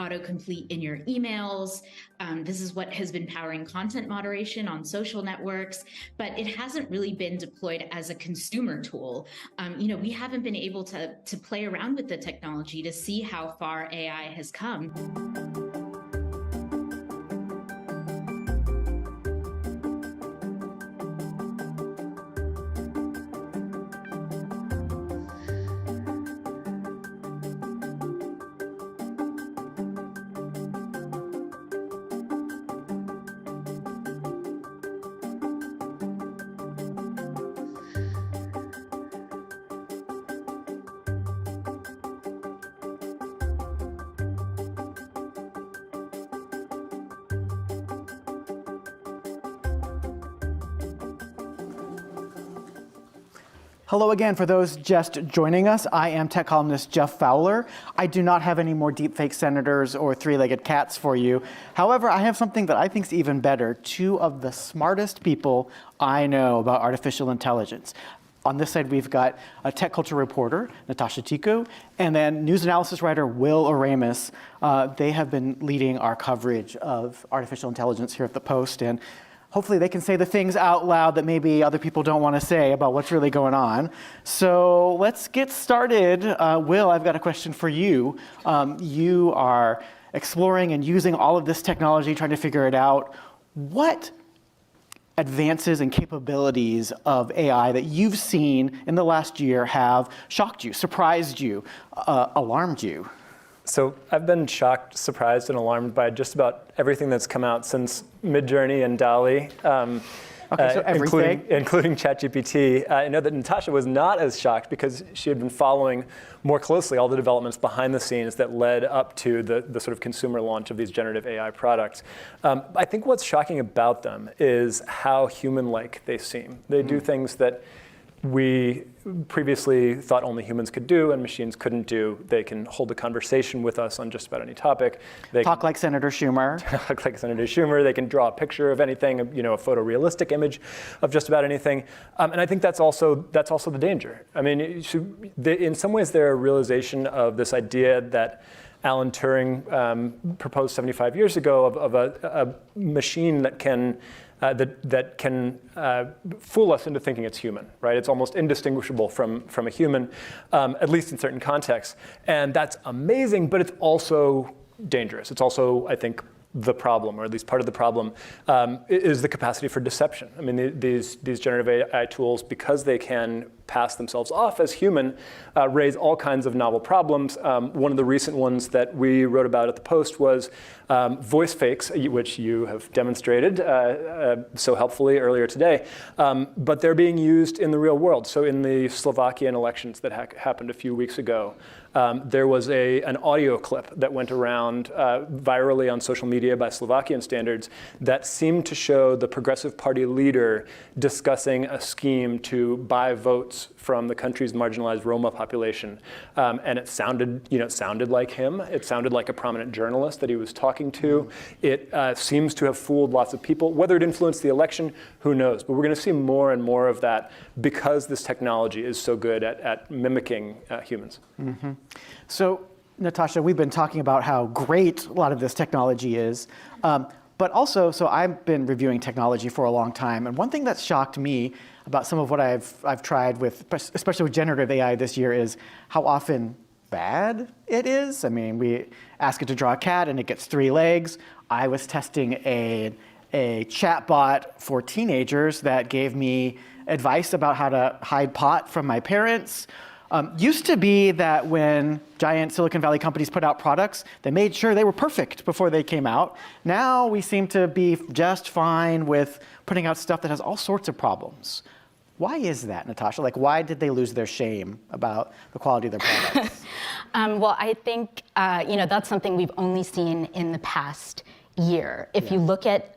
autocomplete in your emails. This is what has been powering content moderation on social networks, but it hasn't really been deployed as a consumer tool. We haven't been able to play around with the technology to see how far AI has come. Hello again. For those just joining us, I am tech columnist Jeff Fowler. I do not have any more deepfake senators or three-legged cats for you. However, I have something that I think is even better. Two of the smartest people I know about artificial intelligence. On this side, we've got a tech culture reporter, Nitasha Tiku, and then news analysis writer Will Oremus. They have been leading our coverage of artificial intelligence here at the Post, and hopefully they can say the things out loud that maybe other people don't want to say about what's really going on. So let's get started. Will, I've got a question for you. You are exploring and using all of this technology, trying to figure it out. What advances and capabilities of AI that you've seen in the last year have shocked you, surprised you, alarmed you? So I've been shocked, surprised, and alarmed by just about everything that's come out since Midjourney and DALL-E, so including ChatGPT. I know that Nitasha was not as shocked because she had been following more closely all the developments behind the scenes that led up to the sort of consumer launch of these generative AI products. I think what's shocking about them is how human-like they seem. They do things that we previously thought only humans could do and machines couldn't do. They can hold a conversation with us on just about any topic. They talk like Senator Schumer. Talk like Senator Schumer. They can draw a picture of anything, a photorealistic image of just about anything. And I think that's also the danger. I mean, in some ways, they're a realization of this idea that Alan Turing proposed 75 years ago of a machine that can fool us into thinking it's human, right? It's almost indistinguishable from a human, at least in certain contexts. And that's amazing, but it's also dangerous. It's also, I think, the problem, or at least part of the problem, is the capacity for deception. I mean, these generative AI tools, because they can pass themselves off as human, raise all kinds of novel problems. One of the recent ones that we wrote about at the Post was voice fakes, which you have demonstrated so helpfully earlier today. But they're being used in the real world. So in the Slovakian elections that happened a few weeks ago, there was an audio clip that went around virally on social media by Slovakian standards that seemed to show the Progressive Party leader discussing a scheme to buy votes from the country's marginalized Roma population. And it sounded like him. It sounded like a prominent journalist that he was talking to. It seems to have fooled lots of people. Whether it influenced the election, who knows? But we're going to see more and more of that because this technology is so good at mimicking humans. Mm-hmm. So, Nitasha, we've been talking about how great a lot of this technology is. But also, so I've been reviewing technology for a long time, and one thing that shocked me about some of what I've tried with, especially with generative AI this year, is how often bad it is. I mean, we ask it to draw a cat and it gets 3 legs. I was testing a chatbot for teenagers that gave me advice about how to hide pot from my parents. Used to be that when giant Silicon Valley companies put out products, they made sure they were perfect before they came out. Now we seem to be just fine with putting out stuff that has all sorts of problems. Why is that, Nitasha? Like, why did they lose their shame about the quality of their products? Well, I think that's something we've only seen in the past year. If you look at,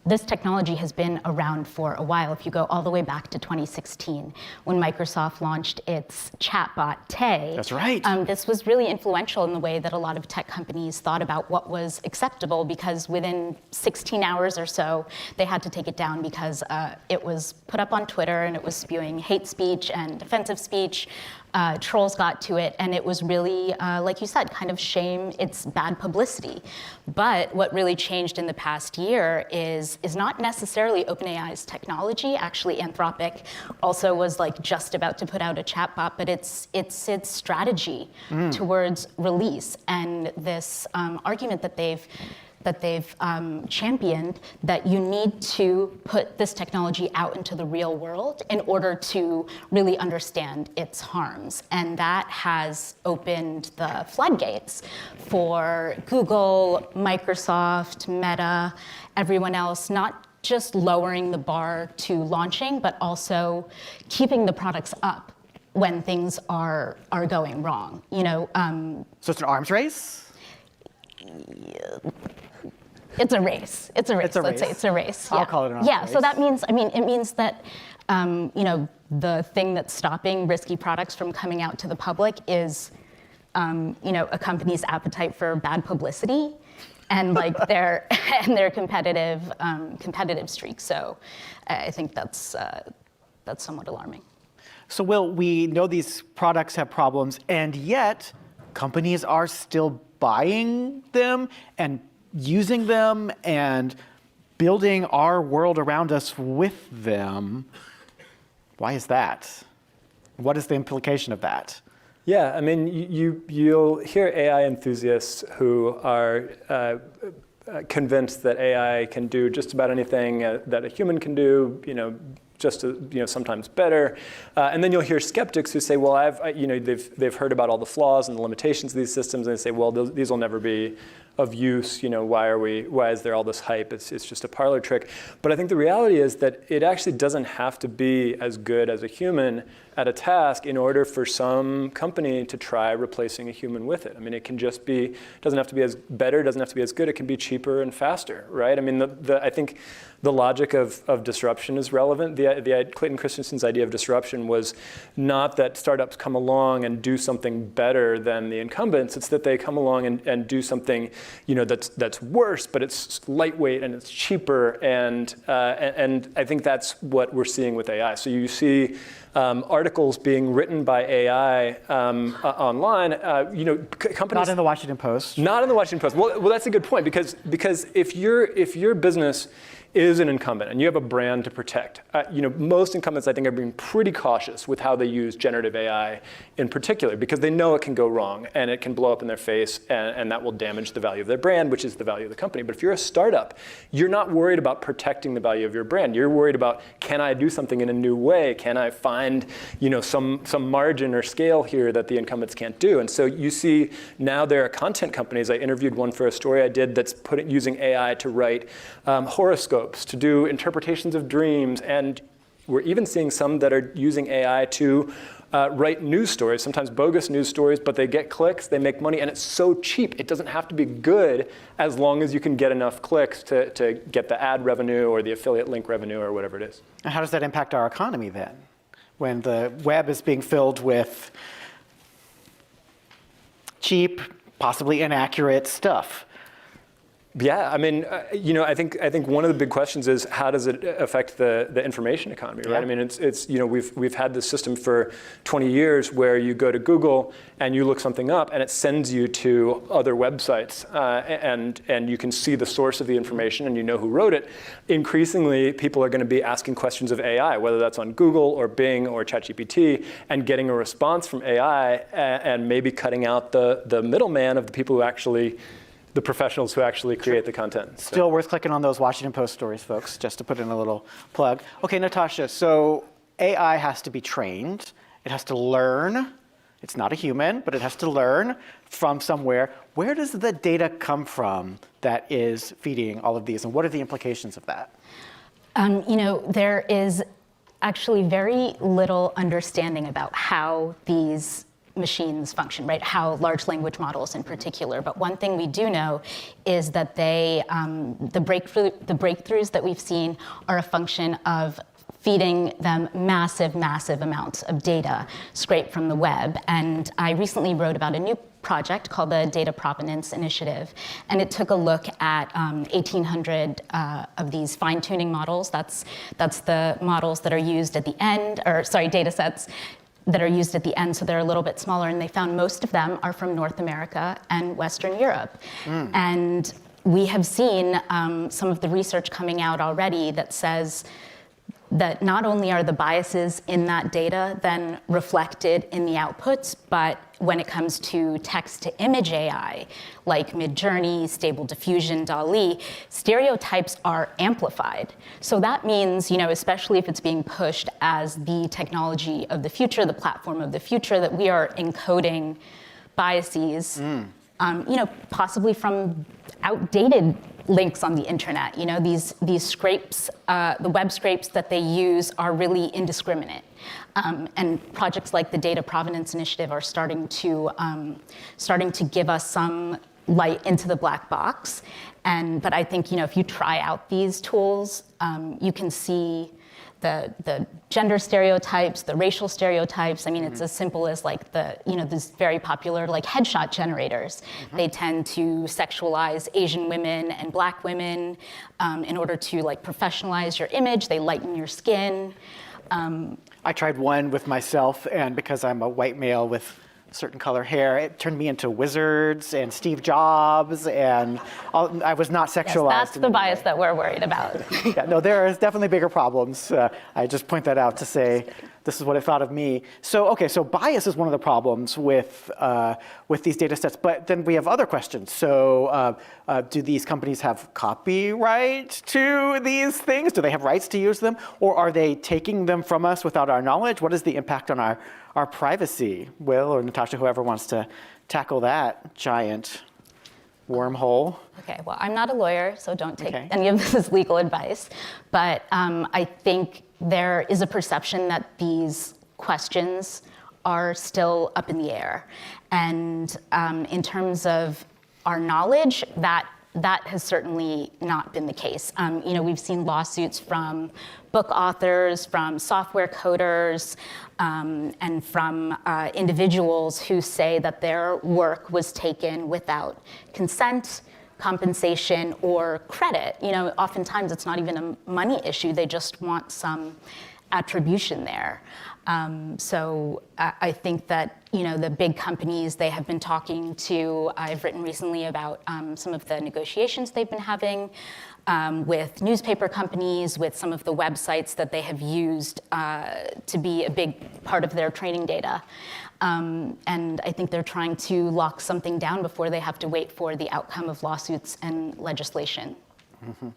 this technology has been around for a while. If you go all the way back to 2016, when Microsoft launched its chatbot, Tay. That's right. This was really influential in the way that a lot of tech companies thought about what was acceptable, because within 16 hours or so, they had to take it down because it was put up on Twitter and it was spewing hate speech and offensive speech. trolls got to it, and it was really, like you said, kind of shame its bad publicity. But what really changed in the past year is not necessarily OpenAI's technology. Actually, Anthropic also was like just about to put out a chatbot, but it's its strategy towards release, and this argument that they've championed, that you need to put this technology out into the real world in order to really understand its harms. And that has opened the floodgates for Google, Microsoft, Meta, everyone else, not just lowering the bar to launching, but also keeping the products up when things are going wrong. So it's an arms race? It's a race. It's a race. Let's say it's a race. I'll call it an arms race. So that means, it means that, the thing that's stopping risky products from coming out to the public is, a company's appetite for bad publicity, and like their competitive streak. So, I think that's somewhat alarming. So, Will, we know these products have problems, and yet companies are still buying them and using them and building our world around us with them. Why is that? What is the implication of that? Yeah, I mean, you'll hear AI enthusiasts who are convinced that AI can do just about anything that a human can do, just sometimes better, and then you'll hear skeptics who say, well, they've heard about all the flaws and the limitations of these systems, and they say, well, these will never be of use. Why is there all this hype? It's just a parlor trick. But I think the reality is that it actually doesn't have to be as good as a human at a task in order for some company to try replacing a human with it. I mean, it can just be, doesn't have to be as better, doesn't have to be as good, it can be cheaper and faster, right? I mean, I think the logic of disruption is relevant. Clayton Christensen's idea of disruption was not that startups come along and do something better than the incumbents, it's that they come along and do something that's worse, but it's lightweight and it's cheaper, and I think that's what we're seeing with AI. So you see articles being written by AI online. Companies Not in the Washington Post. Not in the Washington Post. Well, that's a good point, because if your business is an incumbent and you have a brand to protect, most incumbents, I think, are being pretty cautious with how they use generative AI in particular, because they know it can go wrong and it can blow up in their face, and that will damage the value of their brand, which is the value of the company. But if you're a startup, you're not worried about protecting the value of your brand. You're worried about, can I do something in a new way? Can I find some margin or scale here that the incumbents can't do? And so you see now there are content companies. I interviewed one for a story I did that's using AI to write horoscopes, to do interpretations of dreams, and we're even seeing some that are using AI to write news stories, sometimes bogus news stories, but they get clicks, they make money, and it's so cheap. It doesn't have to be good as long as you can get enough clicks to get the ad revenue or the affiliate link revenue or whatever it is. And how does that impact our economy then, when the web is being filled with cheap, possibly inaccurate stuff? Yeah, I mean, I think one of the big questions is, how does it affect the information economy, right? Yeah. I mean, we've had this system for 20 years where you go to Google and you look something up and it sends you to other websites, and you can see the source of the information and you know who wrote it. Increasingly, people are going to be asking questions of AI, whether that's on Google or Bing or ChatGPT, and getting a response from AI, and maybe cutting out the middleman of the people who actually, the professionals who actually create the content. Still worth clicking on those Washington Post stories, folks, just to put in a little plug. Okay, Nitasha, so AI has to be trained. It has to learn. It's not a human, but it has to learn from somewhere. Where does the data come from that is feeding all of these, and what are the implications of that? There is actually very little understanding about how these machines function, right? How large language models in particular. But one thing we do know is that the breakthroughs that we've seen are a function of feeding them massive amounts of data scraped from the web. And I recently wrote about a new project called the Data Provenance Initiative, and it took a look at 1,800 of these fine-tuning models. That's the models that are used at the end, data sets that are used at the end, so they're a little bit smaller, and they found most of them are from North America and Western Europe. And we have seen some of the research coming out already that says that not only are the biases in that data then reflected in the outputs, but when it comes to text-to-image AI, like Midjourney, Stable Diffusion, DALL-E, stereotypes are amplified. So that means, especially if it's being pushed as the technology of the future, the platform of the future, that we are encoding biases, possibly from outdated links on the internet. These scrapes, the web scrapes that they use are really indiscriminate. And projects like the Data Provenance Initiative are starting to give us some light into the black box. But I think, if you try out these tools, you can see the gender stereotypes, the racial stereotypes. I mean, it's as simple as these very popular headshot generators. They tend to sexualize Asian women and Black women in order to professionalize your image. They lighten your skin. I tried one with myself, and because I'm a white male with certain color hair, it turned me into wizards and Steve Jobs, and I was not sexualized. Yes, that's the bias that we're worried about. Yeah, no, there is definitely bigger problems. I just point that out to say this is what I thought of me. So bias is one of the problems with these data sets, but then we have other questions. So do these companies have copyright to these things? Do they have rights to use them? Or are they taking them from us without our knowledge? What is the impact on our privacy? Will or Nitasha, whoever wants to tackle that giant wormhole. Okay, well, I'm not a lawyer, so don't take any of this as legal advice. But I think there is a perception that these questions are still up in the air. And in terms of our knowledge, that has certainly not been the case. We've seen lawsuits from book authors, from software coders, and from individuals who say that their work was taken without consent, compensation, or credit. Oftentimes it's not even a money issue. They just want some attribution there. So I think that, the big companies, they have been talking to, I've written recently about some of the negotiations they've been having with newspaper companies, with some of the websites that they have used to be a big part of their training data. And I think they're trying to lock something down before they have to wait for the outcome of lawsuits and legislation. Mm-hmm.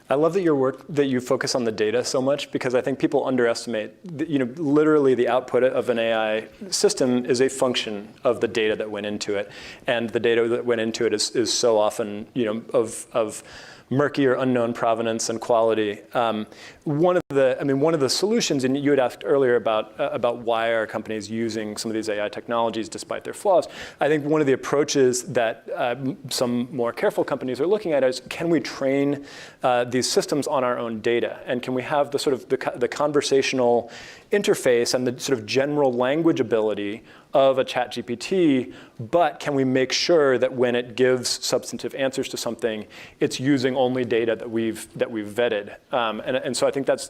I love that you focus on the data so much, because I think people underestimate, literally the output of an AI system is a function of the data that went into it. And the data that went into it is so often, of murky or unknown provenance and quality. One of the solutions, and you had asked earlier about why are companies using some of these AI technologies despite their flaws. I think one of the approaches that some more careful companies are looking at is, can we train these systems on our own data? And can we have the sort of the conversational interface and the sort of general language ability of a ChatGPT, but can we make sure that when it gives substantive answers to something, it's using only data that we've vetted? And so I think that's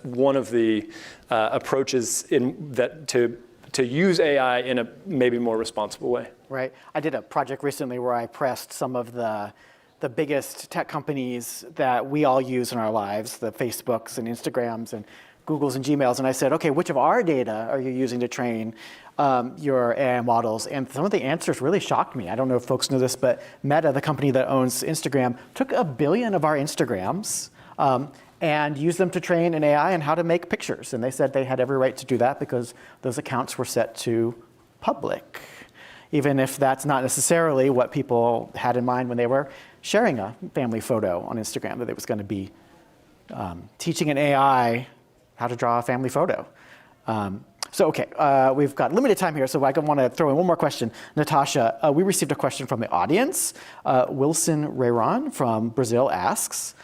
one of the approaches to use AI in a maybe more responsible way. Right. I did a project recently where I pressed some of the biggest tech companies that we all use in our lives, the Facebooks and Instagrams and Googles and Gmails, and I said, okay, which of our data are you using to train your AI models? And some of the answers really shocked me. I don't know if folks know this, but Meta, the company that owns Instagram, took 1 billion of our Instagrams and used them to train an AI on how to make pictures. And they said they had every right to do that because those accounts were set to public, even if that's not necessarily what people had in mind when they were sharing a family photo on Instagram, that it was going to be teaching an AI how to draw a family photo. We've got limited time here, so I want to throw in one more question. Nitasha, we received a question from the audience. Wilson Reyron from Brazil asks,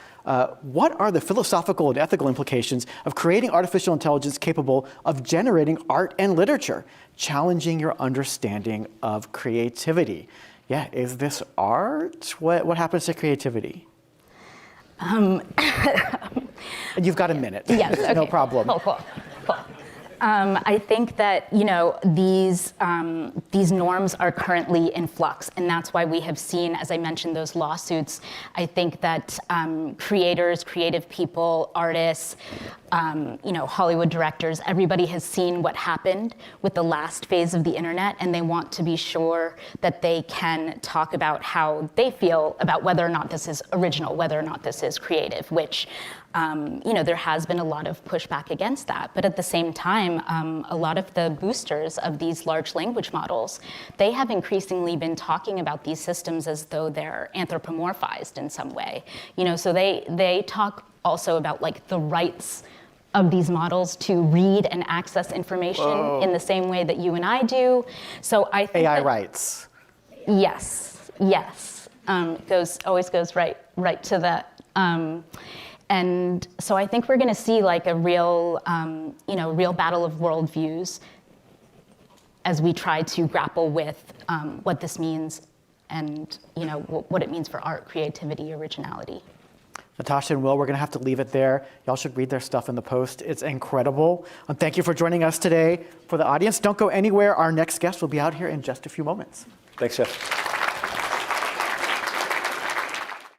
what are the philosophical and ethical implications of creating artificial intelligence capable of generating art and literature, challenging your understanding of creativity? Yeah, is this art? What happens to creativity? You've got a minute. Yes, okay. No problem. Cool. I think that these norms are currently in flux, and that's why we have seen, as I mentioned, those lawsuits. I think that creators, creative people, artists, Hollywood directors, everybody has seen what happened with the last phase of the internet, and they want to be sure that they can talk about how they feel about whether or not this is original, whether or not this is creative, which there has been a lot of pushback against that. But at the same time, a lot of the boosters of these large language models, they have increasingly been talking about these systems as though they're anthropomorphized in some way. So they talk also about like the rights of these models to read and access information in the same way that you and I do. So I think AI rights. Yes. Always goes right to that. And so I think we're going to see like a real battle of worldviews as we try to grapple with what this means and what it means for art, creativity, originality. Nitasha and Will, we're going to have to leave it there. Y'all should read their stuff in the Post. It's incredible. Thank you for joining us today. For the audience, don't go anywhere. Our next guest will be out here in just a few moments. Thanks, Jeff.